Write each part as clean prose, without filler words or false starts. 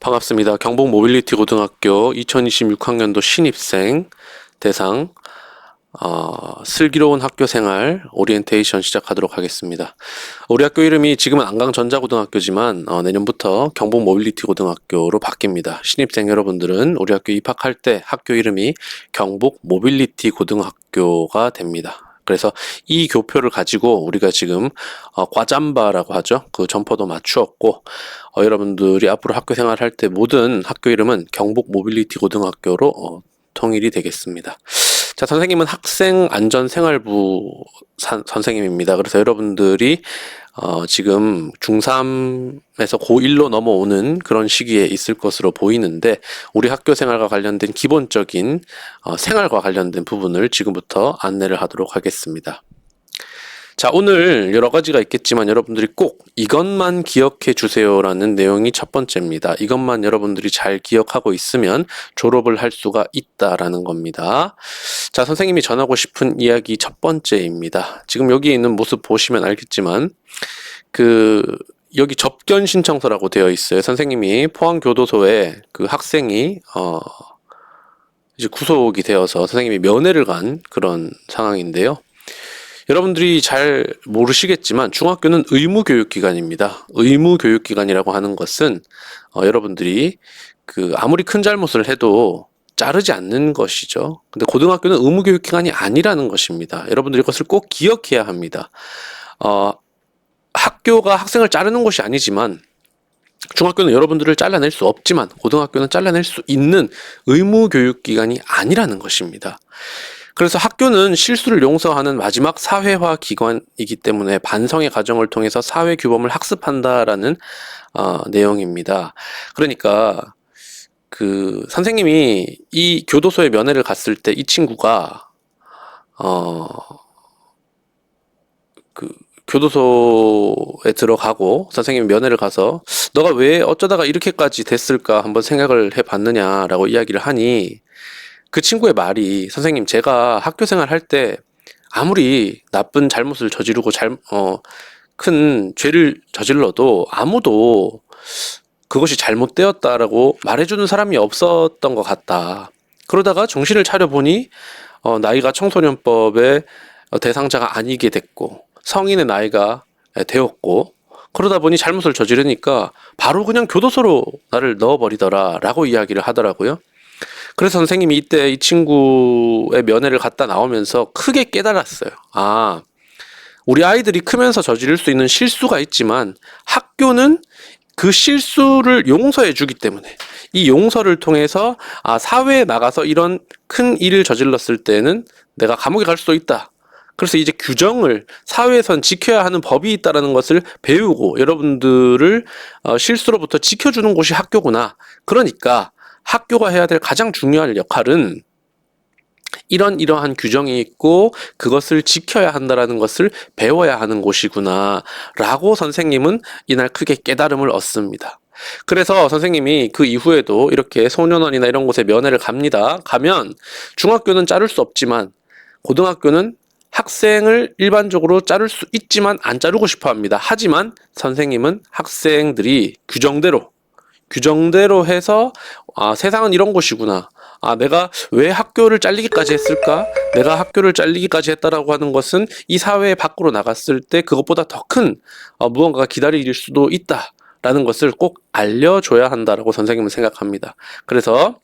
반갑습니다. 경북 모빌리티 고등학교 2026학년도 신입생 대상 슬기로운 학교 생활 오리엔테이션 시작하도록 하겠습니다. 우리 학교 이름이 지금은 안강전자고등학교지만 내년부터 경북 모빌리티 고등학교로 바뀝니다. 신입생 여러분들은 우리 학교 입학할 때 학교 이름이 경북 모빌리티 고등학교가 됩니다. 그래서 이 교표를 가지고 우리가 지금 과잠바라고 하죠. 그 점퍼도 맞추었고 여러분들이 앞으로 학교 생활할 때 모든 학교 이름은 경북 모빌리티 고등학교로 통일이 되겠습니다. 자, 선생님은 학생안전생활부 선생님입니다. 그래서 여러분들이 지금 중3에서 고1로 넘어오는 그런 시기에 있을 것으로 보이는데 우리 학교 생활과 관련된 기본적인 생활과 관련된 부분을 지금부터 안내를 하도록 하겠습니다. 자, 오늘 여러 가지가 있겠지만 여러분들이 꼭 이것만 기억해 주세요라는 내용이 첫 번째입니다. 이것만 여러분들이 잘 기억하고 있으면 졸업을 할 수가 있다라는 겁니다. 자, 선생님이 전하고 싶은 이야기 첫 번째입니다. 지금 여기 있는 모습 보시면 알겠지만 여기 접견 신청서라고 되어 있어요. 선생님이 포항교도소에 그 학생이 이제 구속이 되어서 선생님이 면회를 간 그런 상황인데요. 여러분들이 잘 모르시겠지만 중학교는 의무교육기관입니다. 의무교육기관이라고 하는 것은 여러분들이 아무리 큰 잘못을 해도 자르지 않는 것이죠. 근데 고등학교는 의무교육기관이 아니라는 것입니다. 여러분들이 이것을 꼭 기억해야 합니다. 학교가 학생을 자르는 것이 아니지만 중학교는 여러분들을 잘라낼 수 없지만 고등학교는 잘라낼 수 있는 의무교육기관이 아니라는 것입니다. 그래서 학교는 실수를 용서하는 마지막 사회화 기관이기 때문에 반성의 과정을 통해서 사회 규범을 학습한다라는 내용입니다. 그러니까 선생님이 이 교도소에 면회를 갔을 때 이 친구가 교도소에 들어가고 선생님이 면회를 가서 너가 왜 어쩌다가 이렇게까지 됐을까 한번 생각을 해봤느냐라고 이야기를 하니 그 친구의 말이 선생님 제가 학교 생활할 때 아무리 나쁜 잘못을 저지르고 큰 죄를 저질러도 아무도 그것이 잘못되었다라고 말해주는 사람이 없었던 것 같다. 그러다가 정신을 차려보니 나이가 청소년법의 대상자가 아니게 됐고 성인의 나이가 되었고 그러다 보니 잘못을 저지르니까 바로 그냥 교도소로 나를 넣어버리더라 라고 이야기를 하더라고요. 그래서 선생님이 이때 이 친구의 면회를 갔다 나오면서 크게 깨달았어요. 우리 아이들이 크면서 저지를 수 있는 실수가 있지만 학교는 그 실수를 용서해 주기 때문에 이 용서를 통해서 사회에 나가서 이런 큰 일을 저질렀을 때는 내가 감옥에 갈 수도 있다. 그래서 이제 규정을 사회에선 지켜야 하는 법이 있다는 것을 배우고 여러분들을 실수로부터 지켜주는 곳이 학교구나. 그러니까 학교가 해야 될 가장 중요한 역할은 이러한 규정이 있고 그것을 지켜야 한다는 것을 배워야 하는 곳이구나 라고 선생님은 이날 크게 깨달음을 얻습니다. 그래서 선생님이 그 이후에도 이렇게 소년원이나 이런 곳에 면회를 갑니다. 가면 중학교는 자를 수 없지만 고등학교는 학생을 일반적으로 자를 수 있지만 안 자르고 싶어 합니다. 하지만 선생님은 학생들이 규정대로 해서 세상은 이런 곳이구나. 내가 왜 학교를 잘리기까지 했을까? 내가 학교를 잘리기까지 했다라고 하는 것은 이 사회 밖으로 나갔을 때 그것보다 더 큰 무언가가 기다릴 수도 있다라는 것을 꼭 알려줘야 한다라고 선생님은 생각합니다. 그래서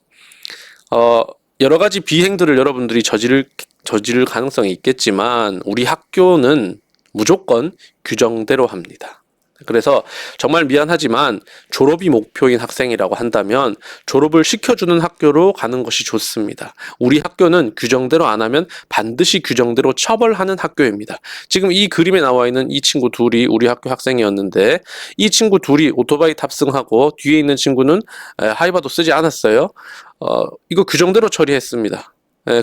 여러 가지 비행들을 여러분들이 저지를 가능성이 있겠지만 우리 학교는 무조건 규정대로 합니다. 그래서 정말 미안하지만 졸업이 목표인 학생이라고 한다면 졸업을 시켜주는 학교로 가는 것이 좋습니다. 우리 학교는 규정대로 안 하면 반드시 규정대로 처벌하는 학교입니다. 지금 이 그림에 나와 있는 이 친구 둘이 우리 학교 학생이었는데 이 친구 둘이 오토바이 탑승하고 뒤에 있는 친구는 하이바도 쓰지 않았어요. 이거 규정대로 처리했습니다.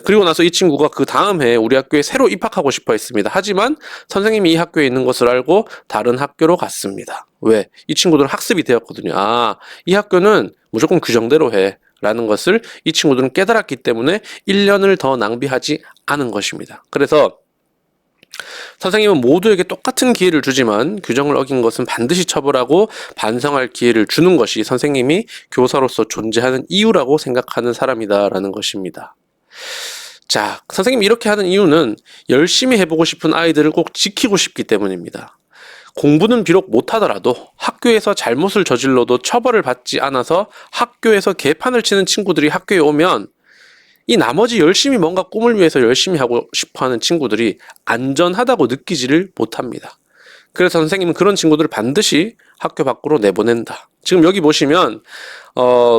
그리고 나서 이 친구가 그 다음 해에 우리 학교에 새로 입학하고 싶어 했습니다. 하지만 선생님이 이 학교에 있는 것을 알고 다른 학교로 갔습니다. 왜? 이 친구들은 학습이 되었거든요. 이 학교는 무조건 규정대로 해 라는 것을 이 친구들은 깨달았기 때문에 1년을 더 낭비하지 않은 것입니다. 그래서 선생님은 모두에게 똑같은 기회를 주지만 규정을 어긴 것은 반드시 처벌하고 반성할 기회를 주는 것이 선생님이 교사로서 존재하는 이유라고 생각하는 사람이다라는 것입니다. 자, 선생님이 이렇게 하는 이유는 열심히 해보고 싶은 아이들을 꼭 지키고 싶기 때문입니다. 공부는 비록 못하더라도 학교에서 잘못을 저질러도 처벌을 받지 않아서 학교에서 개판을 치는 친구들이 학교에 오면 이 나머지 열심히 뭔가 꿈을 위해서 열심히 하고 싶어하는 친구들이 안전하다고 느끼지를 못합니다. 그래서 선생님은 그런 친구들을 반드시 학교 밖으로 내보낸다. 지금 여기 보시면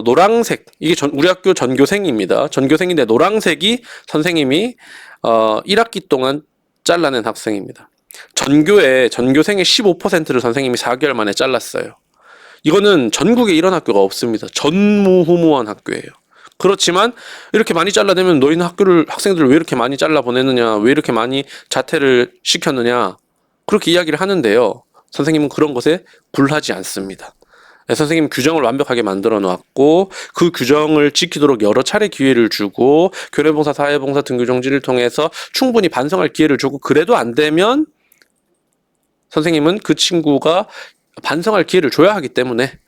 노란색, 이게 우리 학교 전교생입니다. 전교생인데 노란색이 선생님이 1학기 동안 잘라낸 학생입니다. 전교생의 15%를 선생님이 4개월 만에 잘랐어요. 이거는 전국에 이런 학교가 없습니다. 전무후무한 학교예요. 그렇지만 이렇게 많이 잘라내면 너희는 학생들을 왜 이렇게 많이 잘라보내느냐, 왜 이렇게 많이 자퇴를 시켰느냐, 그렇게 이야기를 하는데요. 선생님은 그런 것에 굴하지 않습니다. 선생님 규정을 완벽하게 만들어 놓았고 그 규정을 지키도록 여러 차례 기회를 주고 교내봉사, 사회봉사 등교정지를 통해서 충분히 반성할 기회를 주고 그래도 안 되면 선생님은 그 친구가 반성할 기회를 줘야 하기 때문에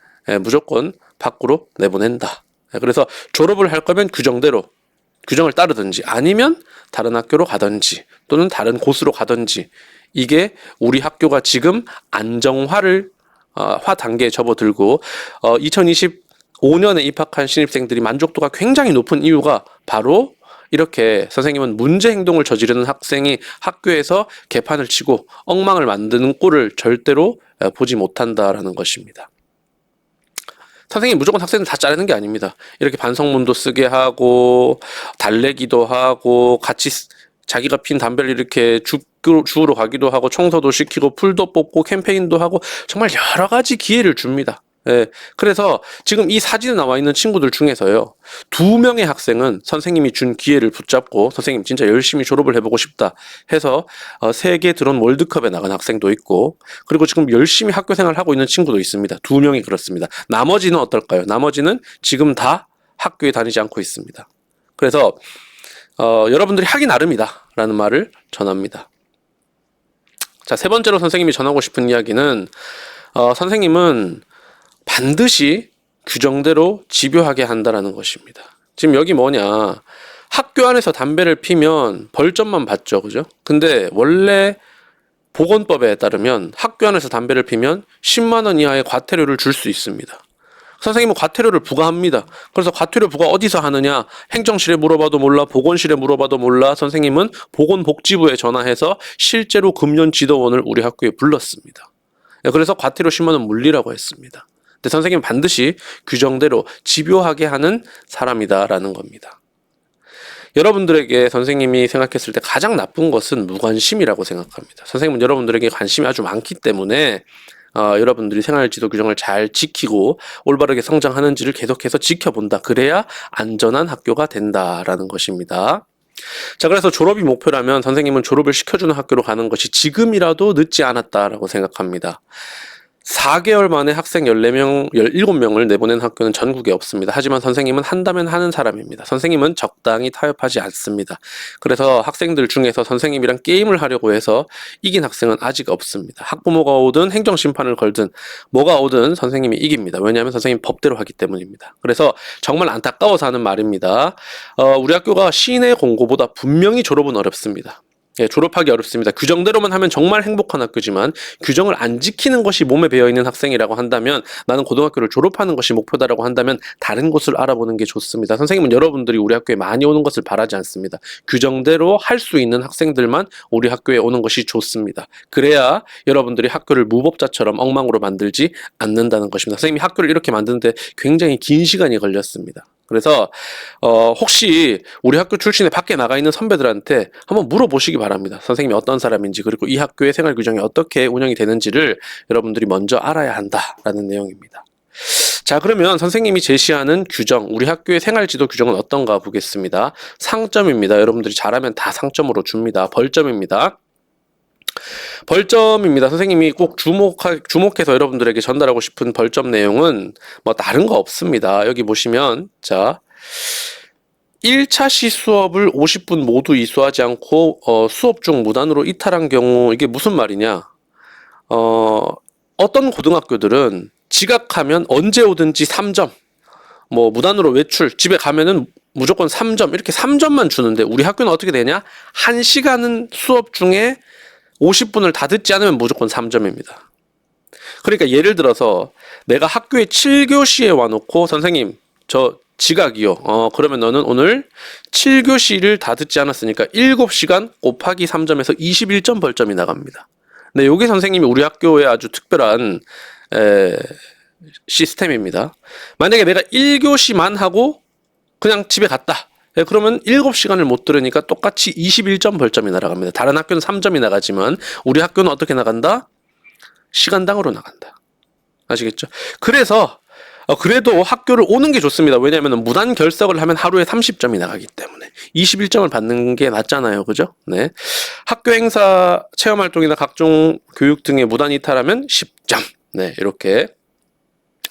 무조건 밖으로 내보낸다. 그래서 졸업을 할 거면 규정대로 규정을 따르든지 아니면 다른 학교로 가든지 또는 다른 곳으로 가든지 이게 우리 학교가 지금 안정화를 화 단계에 접어들고 2025년에 입학한 신입생들이 만족도가 굉장히 높은 이유가 바로 이렇게 선생님은 문제 행동을 저지르는 학생이 학교에서 개판을 치고 엉망을 만드는 꼴을 절대로 보지 못한다라는 것입니다. 선생님이 무조건 학생들 다 자르는 게 아닙니다. 이렇게 반성문도 쓰게 하고 달래기도 하고 같이 자기가 핀 담배를 이렇게 주우러 가기도 하고 청소도 시키고 풀도 뽑고 캠페인도 하고 정말 여러 가지 기회를 줍니다. 예, 그래서 지금 이 사진에 나와 있는 친구들 중에서요 2명의 학생은 선생님이 준 기회를 붙잡고 선생님 진짜 열심히 졸업을 해보고 싶다 해서 세계 드론 월드컵에 나간 학생도 있고 그리고 지금 열심히 학교 생활을 하고 있는 친구도 있습니다. 2명이 그렇습니다. 나머지는 어떨까요? 나머지는 지금 다 학교에 다니지 않고 있습니다. 그래서 여러분들이 하기 나름이다 라는 말을 전합니다. 자, 세 번째로 선생님이 전하고 싶은 이야기는 선생님은 반드시 규정대로 집요하게 한다라는 것입니다. 지금 여기 뭐냐, 학교 안에서 담배를 피면 벌점만 받죠, 그죠? 근데 원래 보건법에 따르면 학교 안에서 담배를 피면 10만 원 이하의 과태료를 줄 수 있습니다. 선생님은 과태료를 부과합니다. 그래서 과태료 부과 어디서 하느냐? 행정실에 물어봐도 몰라, 보건실에 물어봐도 몰라. 선생님은 보건복지부에 전화해서 실제로 금연 지도원을 우리 학교에 불렀습니다. 그래서 과태료 10만 원 물리라고 했습니다. 근데 선생님은 반드시 규정대로 집요하게 하는 사람이다라는 겁니다. 여러분들에게 선생님이 생각했을 때 가장 나쁜 것은 무관심이라고 생각합니다. 선생님은 여러분들에게 관심이 아주 많기 때문에 여러분들이 생활지도 규정을 잘 지키고 올바르게 성장하는지를 계속해서 지켜본다. 그래야 안전한 학교가 된다라는 것입니다. 자, 그래서 졸업이 목표라면 선생님은 졸업을 시켜주는 학교로 가는 것이 지금이라도 늦지 않았다라고 생각합니다. 4개월 만에 학생 14명, 17명을 내보낸 학교는 전국에 없습니다. 하지만 선생님은 한다면 하는 사람입니다. 선생님은 적당히 타협하지 않습니다. 그래서 학생들 중에서 선생님이랑 게임을 하려고 해서 이긴 학생은 아직 없습니다. 학부모가 오든 행정심판을 걸든 뭐가 오든 선생님이 이깁니다. 왜냐하면 선생님 법대로 하기 때문입니다. 그래서 정말 안타까워서 하는 말입니다. 우리 학교가 시내 공고보다 분명히 졸업은 어렵습니다. 예, 졸업하기 어렵습니다. 규정대로만 하면 정말 행복한 학교지만 규정을 안 지키는 것이 몸에 배어있는 학생이라고 한다면 나는 고등학교를 졸업하는 것이 목표다라고 한다면 다른 곳을 알아보는 게 좋습니다. 선생님은 여러분들이 우리 학교에 많이 오는 것을 바라지 않습니다. 규정대로 할 수 있는 학생들만 우리 학교에 오는 것이 좋습니다. 그래야 여러분들이 학교를 무법자처럼 엉망으로 만들지 않는다는 것입니다. 선생님이 학교를 이렇게 만드는데 굉장히 긴 시간이 걸렸습니다. 그래서 혹시 우리 학교 출신에 밖에 나가 있는 선배들한테 한번 물어보시기 바랍니다. 선생님이 어떤 사람인지 그리고 이 학교의 생활 규정이 어떻게 운영이 되는지를 여러분들이 먼저 알아야 한다라는 내용입니다. 자, 그러면 선생님이 제시하는 규정, 우리 학교의 생활지도 규정은 어떤가 보겠습니다. 상점입니다. 여러분들이 잘하면 다 상점으로 줍니다. 벌점입니다. 벌점입니다. 선생님이 꼭 주목해서 여러분들에게 전달하고 싶은 벌점 내용은 뭐 다른 거 없습니다. 여기 보시면 자 1차 시 수업을 50분 모두 이수하지 않고 수업 중 무단으로 이탈한 경우 이게 무슨 말이냐? 어떤 고등학교들은 지각하면 언제 오든지 3점, 뭐 무단으로 외출, 집에 가면은 무조건 3점 이렇게 3점만 주는데 우리 학교는 어떻게 되냐? 1시간은 수업 중에 50분을 다 듣지 않으면 무조건 3점입니다. 그러니까 예를 들어서 내가 학교에 7교시에 와놓고 선생님 저 지각이요. 그러면 너는 오늘 7교시를 다 듣지 않았으니까 7시간 곱하기 3점에서 21점 벌점이 나갑니다. 네, 요게 선생님이 우리 학교의 아주 특별한 시스템입니다. 만약에 내가 1교시만 하고 그냥 집에 갔다. 그러면 7시간을 못 들으니까 똑같이 21점 벌점이 날아갑니다. 다른 학교는 3점이 나가지만 우리 학교는 어떻게 나간다? 시간당으로 나간다. 아시겠죠? 그래서 그래도 학교를 오는 게 좋습니다. 왜냐하면 무단 결석을 하면 하루에 30점이 나가기 때문에 21점을 받는 게 낫잖아요. 그죠? 네. 학교 행사, 체험활동이나 각종 교육 등에 무단 이탈하면 10점. 네, 이렇게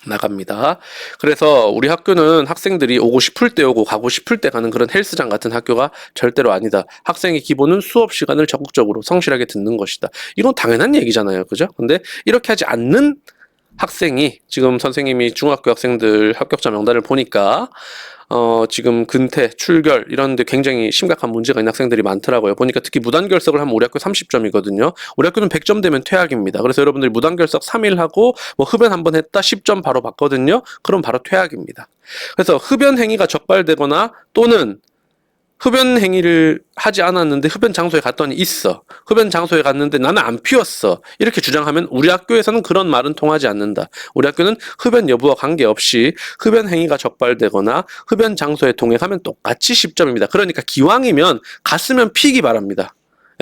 나갑니다. 그래서 우리 학교는 학생들이 오고 싶을 때 오고 가고 싶을 때 가는 그런 헬스장 같은 학교가 절대로 아니다. 학생의 기본은 수업 시간을 적극적으로 성실하게 듣는 것이다. 이건 당연한 얘기잖아요. 그죠? 근데 이렇게 하지 않는 학생이 지금 선생님이 중학교 학생들 합격자 명단을 보니까 지금 근태, 출결 이런 데 굉장히 심각한 문제가 있는 학생들이 많더라고요. 보니까 특히 무단결석을 하면 우리 학교 30점이거든요. 우리 학교는 100점 되면 퇴학입니다. 그래서 여러분들이 무단결석 3일 하고 뭐 흡연 한번 했다 10점 바로 받거든요. 그럼 바로 퇴학입니다. 그래서 흡연 행위가 적발되거나 또는 흡연 행위를 하지 않았는데 흡연 장소에 갔더니 있어. 흡연 장소에 갔는데 나는 안 피웠어. 이렇게 주장하면 우리 학교에서는 그런 말은 통하지 않는다. 우리 학교는 흡연 여부와 관계없이 흡연 행위가 적발되거나 흡연 장소에 동행하면 똑같이 10점입니다. 그러니까 기왕이면 갔으면 피기 바랍니다.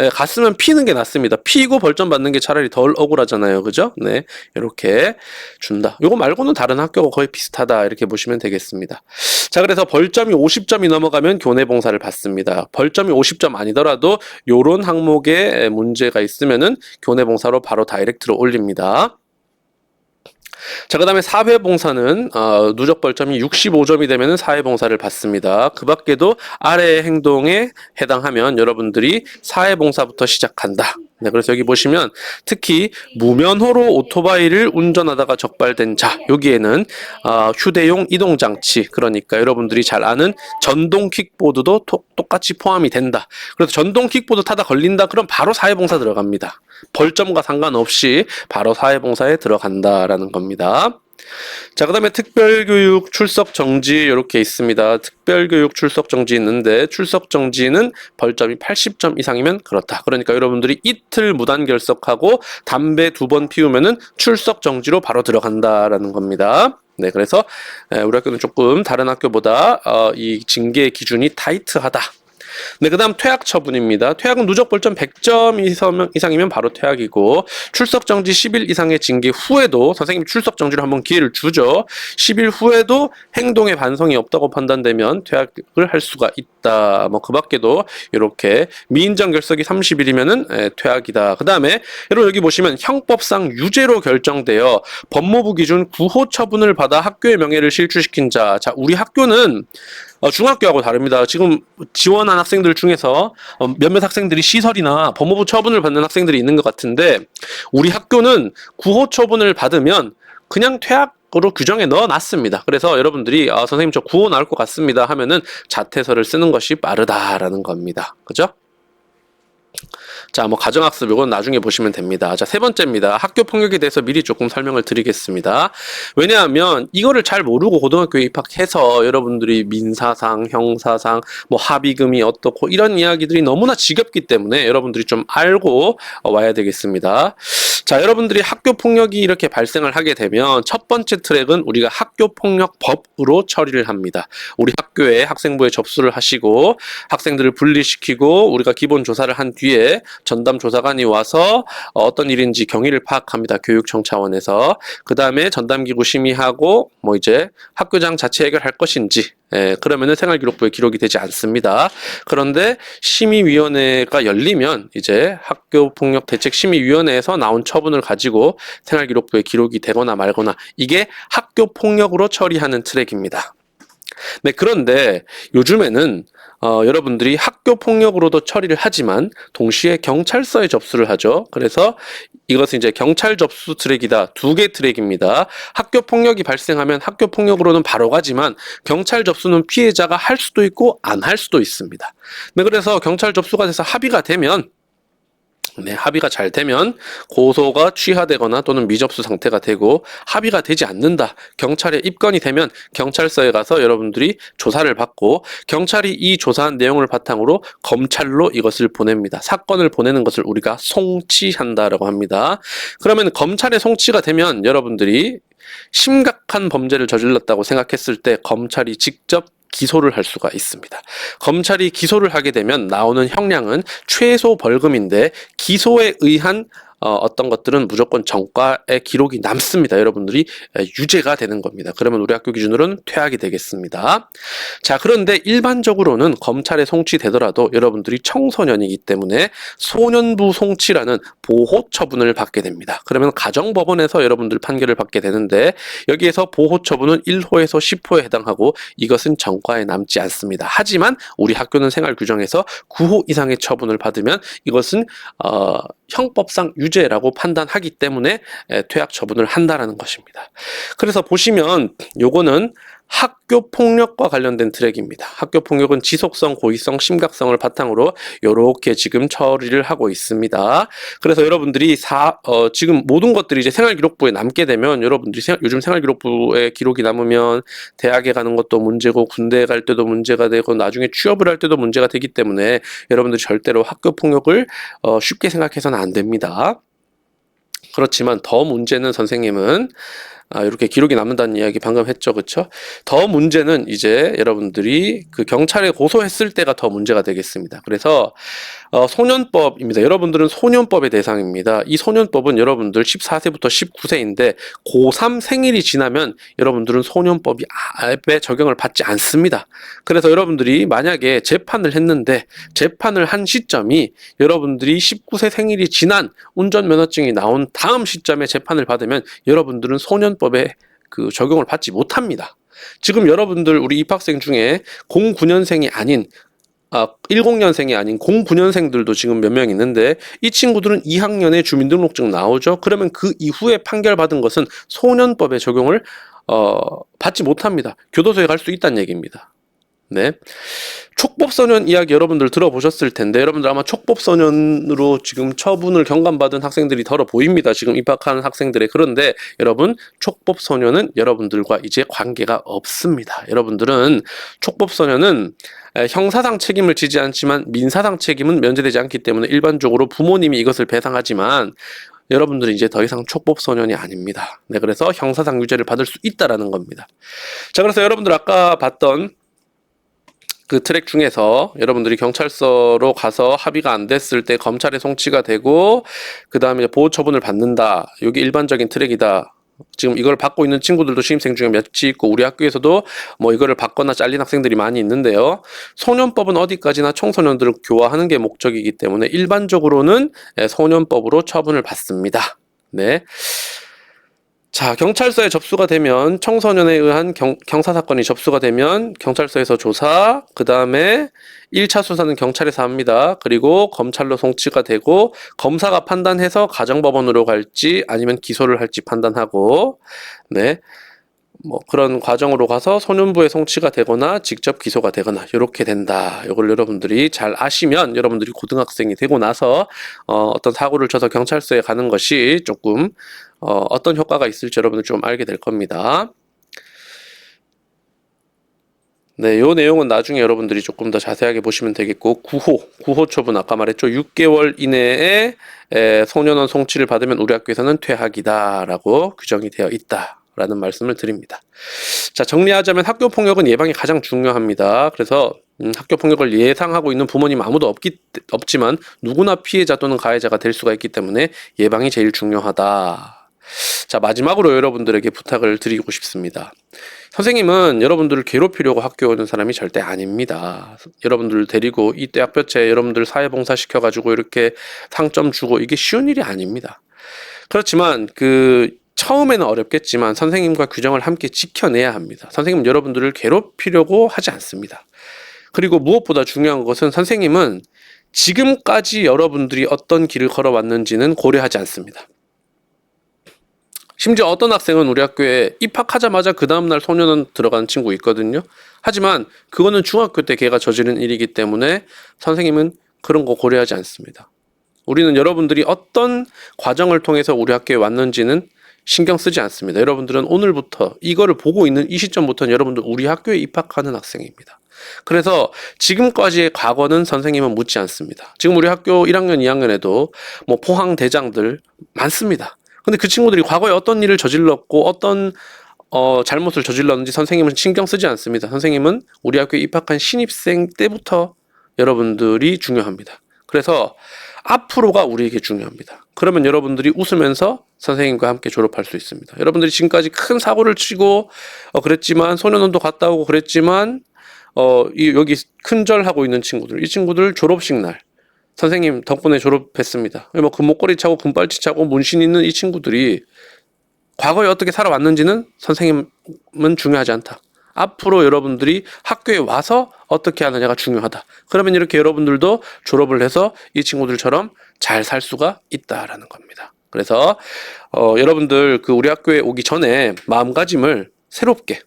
예, 갔으면 피는 게 낫습니다. 피고 벌점 받는 게 차라리 덜 억울하잖아요. 그죠? 네. 이렇게 준다. 요거 말고는 다른 학교가 거의 비슷하다. 이렇게 보시면 되겠습니다. 자, 그래서 벌점이 50점이 넘어가면 교내 봉사를 받습니다. 벌점이 50점 아니더라도 요런 항목에 문제가 있으면은 교내 봉사로 바로 다이렉트로 올립니다. 자, 그 다음에 사회봉사는 누적 벌점이 65점이 되면 사회봉사를 받습니다. 그 밖에도 아래의 행동에 해당하면 여러분들이 사회봉사부터 시작한다. 네, 그래서 여기 보시면 특히 무면허로 오토바이를 운전하다가 적발된 자, 여기에는 휴대용 이동장치, 그러니까 여러분들이 잘 아는 전동 킥보드도 똑같이 포함이 된다. 그래서 전동 킥보드 타다 걸린다 그럼 바로 사회봉사 들어갑니다. 벌점과 상관없이 바로 사회봉사에 들어간다라는 겁니다. 자, 그 다음에 특별교육 출석 정지 이렇게 있습니다. 특별교육 출석 정지 있는데 출석 정지는 벌점이 80점 이상이면 그렇다. 그러니까 여러분들이 이틀 무단 결석하고 담배 2번 피우면은 출석 정지로 바로 들어간다라는 겁니다. 네, 그래서 우리 학교는 조금 다른 학교보다 이 징계 기준이 타이트하다. 네, 그 다음 퇴학 처분입니다. 퇴학은 누적 벌점 100점 이상이면 바로 퇴학이고 출석 정지 10일 이상의 징계 후에도 선생님이 출석 정지를 한번 기회를 주죠. 10일 후에도 행동에 반성이 없다고 판단되면 퇴학을 할 수가 있다. 뭐 그 밖에도 이렇게 미인정 결석이 30일이면은 퇴학이다. 그 다음에 여러분 여기 보시면 형법상 유죄로 결정되어 법무부 기준 구호 처분을 받아 학교의 명예를 실추시킨 자. 자, 우리 학교는 중학교하고 다릅니다. 지금 지원한 학생들 중에서 몇몇 학생들이 시설이나 법무부 처분을 받는 학생들이 있는 것 같은데 우리 학교는 구호 처분을 받으면 그냥 퇴학으로 규정에 넣어놨습니다. 그래서 여러분들이 선생님 저 구호 나올 것 같습니다 하면은 자퇴서를 쓰는 것이 빠르다라는 겁니다. 그죠? 자, 뭐 가정학습 이건 나중에 보시면 됩니다. 자, 세 번째입니다. 학교 폭력에 대해서 미리 조금 설명을 드리겠습니다. 왜냐하면 이거를 잘 모르고 고등학교에 입학해서 여러분들이 민사상, 형사상, 뭐 합의금이 어떻고 이런 이야기들이 너무나 지겹기 때문에 여러분들이 좀 알고 와야 되겠습니다. 자, 여러분들이 학교 폭력이 이렇게 발생을 하게 되면 첫 번째 트랙은 우리가 학교폭력법으로 처리를 합니다. 우리 학교에 학생부에 접수를 하시고 학생들을 분리시키고 우리가 기본 조사를 한 뒤에 전담 조사관이 와서 어떤 일인지 경위를 파악합니다. 교육청 차원에서. 그 다음에 전담기구 심의하고 뭐 이제 학교장 자체 해결할 것인지 그러면은 생활기록부에 기록이 되지 않습니다. 그런데 심의위원회가 열리면 이제 학교폭력대책심의위원회에서 나온 처분을 가지고 생활기록부에 기록이 되거나 말거나 이게 학교폭력으로 처리하는 트랙입니다. 네, 그런데 요즘에는 여러분들이 학교 폭력으로도 처리를 하지만 동시에 경찰서에 접수를 하죠. 그래서 이것은 이제 경찰 접수 트랙이다. 두 개 트랙입니다. 학교 폭력이 발생하면 학교 폭력으로는 바로 가지만 경찰 접수는 피해자가 할 수도 있고 안 할 수도 있습니다. 네, 그래서 경찰 접수가 돼서 합의가 되면 합의가 잘 되면 고소가 취하되거나 또는 미접수 상태가 되고, 합의가 되지 않는다, 경찰에 입건이 되면 경찰서에 가서 여러분들이 조사를 받고 경찰이 이 조사한 내용을 바탕으로 검찰로 이것을 보냅니다. 사건을 보내는 것을 우리가 송치한다라고 합니다. 그러면 검찰에 송치가 되면 여러분들이 심각한 범죄를 저질렀다고 생각했을 때 검찰이 직접 기소를 할 수가 있습니다. 검찰이 기소를 하게 되면 나오는 형량은 최소 벌금인데, 기소에 의한 어떤 것들은 무조건 전과의 기록이 남습니다. 여러분들이 유죄가 되는 겁니다. 그러면 우리 학교 기준으로는 퇴학이 되겠습니다. 자, 그런데 일반적으로는 검찰에 송치되더라도 여러분들이 청소년이기 때문에 소년부 송치라는 보호 처분을 받게 됩니다. 그러면 가정법원에서 여러분들 판결을 받게 되는데, 여기에서 보호 처분은 1호에서 10호에 해당하고 이것은 전과에 남지 않습니다. 하지만 우리 학교는 생활 규정에서 9호 이상의 처분을 받으면 이것은 형법상 유죄라고 판단하기 때문에 퇴학 처분을 한다라는 것입니다. 그래서 보시면 요거는 학교 폭력과 관련된 트랙입니다. 학교 폭력은 지속성, 고의성, 심각성을 바탕으로 이렇게 지금 처리를 하고 있습니다. 그래서 여러분들이 지금 모든 것들이 이제 생활기록부에 남게 되면, 여러분들이 요즘 생활기록부에 기록이 남으면 대학에 가는 것도 문제고 군대에 갈 때도 문제가 되고 나중에 취업을 할 때도 문제가 되기 때문에 여러분들이 절대로 학교 폭력을 쉽게 생각해서는 안 됩니다. 그렇지만 더 문제는, 선생님은 이렇게 기록이 남는다는 이야기 방금 했죠, 그렇죠? 더 문제는 이제 여러분들이 그 경찰에 고소했을 때가 더 문제가 되겠습니다. 그래서 소년법입니다. 여러분들은 소년법의 대상입니다. 이 소년법은 여러분들 14세부터 19세인데 고3 생일이 지나면 여러분들은 소년법에 적용을 받지 않습니다. 그래서 여러분들이 만약에 재판을 했는데, 재판을 한 시점이 여러분들이 19세 생일이 지난 운전면허증이 나온 다음 시점에 재판을 받으면 여러분들은 소년법에 그 적용을 받지 못합니다. 지금 여러분들 우리 입학생 중에 09년생이 아닌 10년생이 아닌 09년생들도 지금 몇 명 있는데, 이 친구들은 2학년에 주민등록증 나오죠. 그러면 그 이후에 판결받은 것은 소년법에 적용을 받지 못합니다. 교도소에 갈 수 있다는 얘기입니다. 네. 촉법소년 이야기 여러분들 들어보셨을 텐데, 여러분들 아마 촉법소년으로 지금 처분을 경감받은 학생들이 덜어 보입니다. 지금 입학하는 학생들의. 그런데 여러분, 촉법소년은 여러분들과 이제 관계가 없습니다. 여러분들은 촉법소년은 형사상 책임을 지지 않지만 민사상 책임은 면제되지 않기 때문에 일반적으로 부모님이 이것을 배상하지만, 여러분들은 이제 더 이상 촉법소년이 아닙니다. 네, 그래서 형사상 유죄를 받을 수 있다라는 겁니다. 자, 그래서 여러분들 아까 봤던 그 트랙 중에서 여러분들이 경찰서로 가서 합의가 안 됐을 때 검찰에 송치가 되고 그 다음에 보호 처분을 받는다. 여기 일반적인 트랙이다. 지금 이걸 받고 있는 친구들도 신입생 중에 몇이 있고 우리 학교에서도 뭐 이거를 받거나 잘린 학생들이 많이 있는데요. 소년법은 어디까지나 청소년들을 교화하는 게 목적이기 때문에 일반적으로는 소년법으로 처분을 받습니다. 네. 자, 경찰서에 접수가 되면, 청소년에 의한 경사사건이 접수가 되면 경찰서에서 조사, 그 다음에 1차 수사는 경찰에서 합니다. 그리고 검찰로 송치가 되고 검사가 판단해서 가정법원으로 갈지 아니면 기소를 할지 판단하고, 네, 뭐 그런 과정으로 가서 소년부에 송치가 되거나 직접 기소가 되거나 이렇게 된다. 이걸 여러분들이 잘 아시면 여러분들이 고등학생이 되고 나서 어떤 사고를 쳐서 경찰서에 가는 것이 조금 어떤 효과가 있을지 여러분들 좀 알게 될 겁니다. 네, 요 내용은 나중에 여러분들이 조금 더 자세하게 보시면 되겠고, 9호 처분 아까 말했죠. 6개월 이내에 소년원 송치를 받으면 우리 학교에서는 퇴학이다라고 규정이 되어 있다라는 말씀을 드립니다. 자, 정리하자면 학교 폭력은 예방이 가장 중요합니다. 그래서 학교 폭력을 예상하고 있는 부모님 아무도 없지만 누구나 피해자 또는 가해자가 될 수가 있기 때문에 예방이 제일 중요하다. 자, 마지막으로 여러분들에게 부탁을 드리고 싶습니다. 선생님은 여러분들을 괴롭히려고 학교에 오는 사람이 절대 아닙니다. 여러분들 데리고 이 대학볕에 여러분들 사회봉사 시켜가지고 이렇게 상점 주고 이게 쉬운 일이 아닙니다. 그렇지만 처음에는 어렵겠지만 선생님과 규정을 함께 지켜내야 합니다. 선생님은 여러분들을 괴롭히려고 하지 않습니다. 그리고 무엇보다 중요한 것은 선생님은 지금까지 여러분들이 어떤 길을 걸어왔는지는 고려하지 않습니다. 심지어 어떤 학생은 우리 학교에 입학하자마자 그 다음날 소년원 들어가는 친구 있거든요. 하지만 그거는 중학교 때 걔가 저지른 일이기 때문에 선생님은 그런 거 고려하지 않습니다. 우리는 여러분들이 어떤 과정을 통해서 우리 학교에 왔는지는 신경 쓰지 않습니다. 여러분들은 오늘부터 이거를 보고 있는 이 시점부터는 여러분들 우리 학교에 입학하는 학생입니다. 그래서 지금까지의 과거는 선생님은 묻지 않습니다. 지금 우리 학교 1학년, 2학년에도 뭐 포항 대장들 많습니다. 근데 그 친구들이 과거에 어떤 일을 저질렀고 어떤 잘못을 저질렀는지 선생님은 신경 쓰지 않습니다. 선생님은 우리 학교에 입학한 신입생 때부터 여러분들이 중요합니다. 그래서 앞으로가 우리에게 중요합니다. 그러면 여러분들이 웃으면서 선생님과 함께 졸업할 수 있습니다. 여러분들이 지금까지 큰 사고를 치고 그랬지만 소년원도 갔다 오고 그랬지만 여기 큰절하고 있는 친구들, 이 친구들 졸업식 날 선생님 덕분에 졸업했습니다. 뭐 금목걸이 차고 금발찌 차고 문신 있는 이 친구들이 과거에 어떻게 살아왔는지는 선생님은 중요하지 않다. 앞으로 여러분들이 학교에 와서 어떻게 하느냐가 중요하다. 그러면 이렇게 여러분들도 졸업을 해서 이 친구들처럼 잘 살 수가 있다라는 겁니다. 그래서 여러분들 그 우리 학교에 오기 전에 마음가짐을 새롭게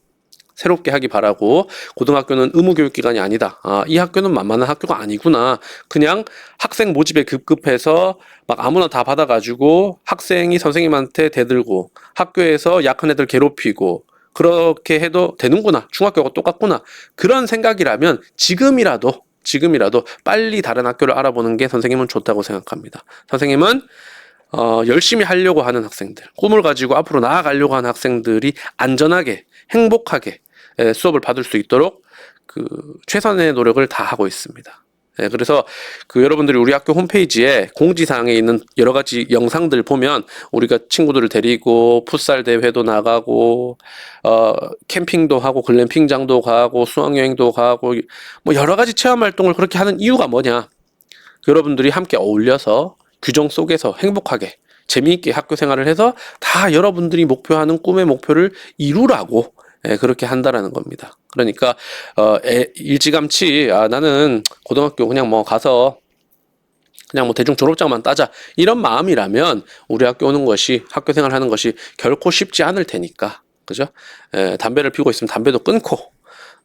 하기 바라고, 고등학교는 의무교육기관이 아니다. 이 학교는 만만한 학교가 아니구나. 그냥 학생 모집에 급급해서 막 아무나 다 받아가지고 학생이 선생님한테 대들고 학교에서 약한 애들 괴롭히고 그렇게 해도 되는구나. 중학교가 똑같구나. 그런 생각이라면 지금이라도 빨리 다른 학교를 알아보는 게 선생님은 좋다고 생각합니다. 선생님은 열심히 하려고 하는 학생들, 꿈을 가지고 앞으로 나아가려고 하는 학생들이 안전하게, 행복하게 수업을 받을 수 있도록 그 최선의 노력을 다 하고 있습니다. 그래서 그 여러분들이 우리 학교 홈페이지에 공지사항에 있는 여러 가지 영상들 보면 우리가 친구들을 데리고 풋살 대회도 나가고 캠핑도 하고 글램핑장도 가고 수학여행도 가고 뭐 여러 가지 체험 활동을 그렇게 하는 이유가 뭐냐? 여러분들이 함께 어울려서 규정 속에서 행복하게 재미있게 학교 생활을 해서 다 여러분들이 목표하는 꿈의 목표를 이루라고 그렇게 한다라는 겁니다. 그러니까 일찌감치 나는 고등학교 그냥 뭐 가서 그냥 뭐 대충 졸업장만 따자 이런 마음이라면 우리 학교 오는 것이, 학교 생활하는 것이 결코 쉽지 않을 테니까, 그죠? 담배를 피우고 있으면 담배도 끊고,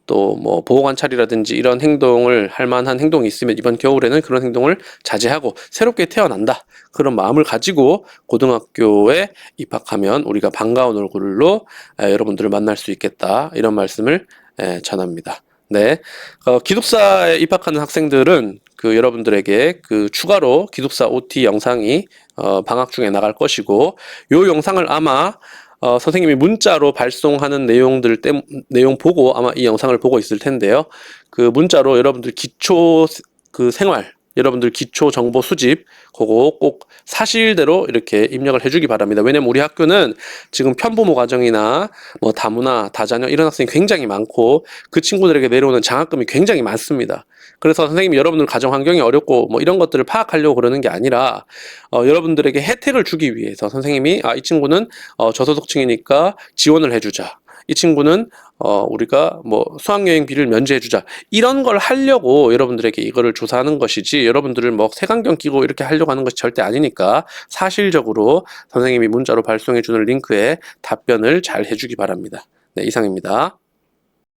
또 뭐 보호관찰이라든지 이런 행동을 할 만한 행동이 있으면 이번 겨울에는 그런 행동을 자제하고 새롭게 태어난다, 그런 마음을 가지고 고등학교에 입학하면 우리가 반가운 얼굴로 여러분들을 만날 수 있겠다, 이런 말씀을 전합니다. 네, 기숙사에 입학하는 학생들은 그 여러분들에게 그 추가로 기숙사 OT 영상이 방학 중에 나갈 것이고, 요 영상을 아마 선생님이 문자로 발송하는 내용 보고 아마 이 영상을 보고 있을 텐데요. 그 문자로 여러분들 기초 그 생활, 여러분들 기초 정보 수집 그거 꼭 사실대로 이렇게 입력을 해주기 바랍니다. 왜냐면 우리 학교는 지금 편부모 가정이나 뭐 다문화, 다자녀 이런 학생이 굉장히 많고 그 친구들에게 내려오는 장학금이 굉장히 많습니다. 그래서 선생님이 여러분들 가정 환경이 어렵고 뭐 이런 것들을 파악하려고 그러는 게 아니라 여러분들에게 혜택을 주기 위해서 선생님이 이 친구는 저소득층이니까 지원을 해주자, 이 친구는 우리가 뭐 수학여행비를 면제해주자, 이런 걸 하려고 여러분들에게 이거를 조사하는 것이지, 여러분들을 뭐 색안경 끼고 이렇게 하려고 하는 것이 절대 아니니까 사실적으로 선생님이 문자로 발송해주는 링크에 답변을 잘 해주기 바랍니다. 네, 이상입니다.